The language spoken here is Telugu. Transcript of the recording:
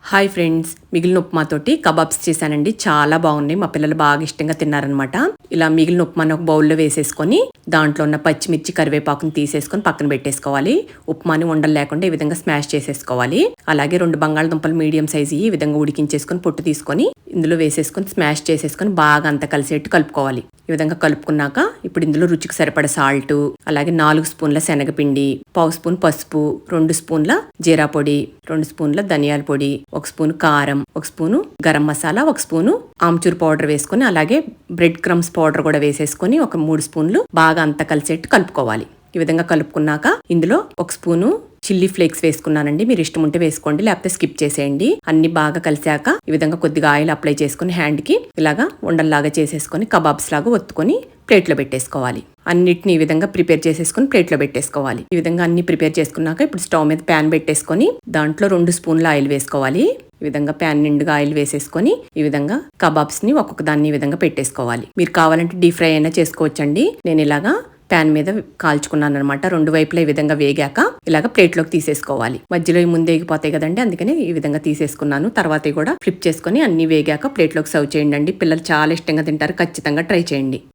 హాయ్ ఫ్రెండ్స్, మిగిలిన ఉప్మాతోటి కబాబ్స్ చేశానండి. చాలా బాగున్నాయి. మా పిల్లలు బాగా ఇష్టంగా తిన్నారనమాట. ఇలా మిగిలిన ఉప్మాను ఒక బౌల్లో వేసేసుకొని దాంట్లో ఉన్న పచ్చిమిర్చి కరివేపాకుని తీసేసుకొని పక్కన పెట్టేసుకోవాలి. ఉప్మాని ఉండలు లేకుండా ఈ విధంగా స్మాష్ చేసేసుకోవాలి. అలాగే 2 బంగాళదుంపలు మీడియం సైజు ఈ విధంగా ఉడికించేసుకొని పొట్టు తీసుకొని ఇందులో వేసేసుకొని స్మాష్ చేసేసుకొని బాగా అంతా కలిసేట్టు కలుపుకోవాలి. ఈ విధంగా కలుపుకున్నాక ఇప్పుడు ఇందులో రుచికి సరిపడ సాల్ట్, అలాగే 4 స్పూన్ల శనగపిండి, 1/2 స్పూన్ పసుపు, 2 స్పూన్ల జీరా పొడి, 2 స్పూన్ల ధనియాల పొడి, 1 స్పూన్ కారం, 1 spoon garam masala, 1 spoon amchur powder వేసుకొని అలాగే బ్రెడ్ క్రమ్స్ పౌడర్ కూడా వేసేసుకొని ఒక 3 స్పూన్లు బాగా అంతా కలిసేట్టు కలుపుకోవాలి. ఈ విధంగా కలుపుకున్నాక ఇందులో 1 స్పూను చిల్లీ ఫ్లేక్స్ వేసుకున్నానండి. మీరు ఇష్టం ఉంటే వేసుకోండి, లేకపోతే స్కిప్ చేసేయండి. అన్ని బాగా కలిసాక ఈ విధంగా కొద్దిగా ఆయిల్ అప్లై చేసుకుని హ్యాండ్ కి ఇలాగా ఉండల్లాగా చేసేసుకొని కబాబ్స్ లాగా ఒత్తుకొని ప్లేట్లో పెట్టేసుకోవాలి. అన్నిటిని ఈ విధంగా ప్రిపేర్ చేసేసుకుని ప్లేట్లో పెట్టేసుకోవాలి. ఈ విధంగా అన్ని ప్రిపేర్ చేసుకున్నాక ఇప్పుడు స్టవ్ మీద ప్యాన్ పెట్టేసుకొని దాంట్లో 2 స్పూన్ల ఆయిల్ వేసుకోవాలి. ఈ విధంగా ప్యాన్ నిండుగా ఆయిల్ వేసేసుకొని ఈ విధంగా కబాబ్స్ ని ఒక్కొక్క దాన్ని ఈ విధంగా పెట్టేసుకోవాలి. మీరు కావాలంటే డీప్ ఫ్రై అయినా చేసుకోవచ్చండి. నేను ఇలాగా ప్యాన్ మీద కాల్చుకున్నాను అనమాట. 2 వైపులా ఈ విధంగా వేగాక ఇలాగ ప్లేట్లోకి తీసేసుకోవాలి. మధ్యలో ముందు వేగిపోతాయి కదండి, అందుకని ఈ విధంగా తీసేసుకున్నాను. తర్వాత కూడా ఫ్లిప్ చేసుకొని అన్ని వేగాక ప్లేట్లోకి సర్వ్ చేయండి. పిల్లలు చాలా ఇష్టంగా తింటారు. ఖచ్చితంగా ట్రై చేయండి.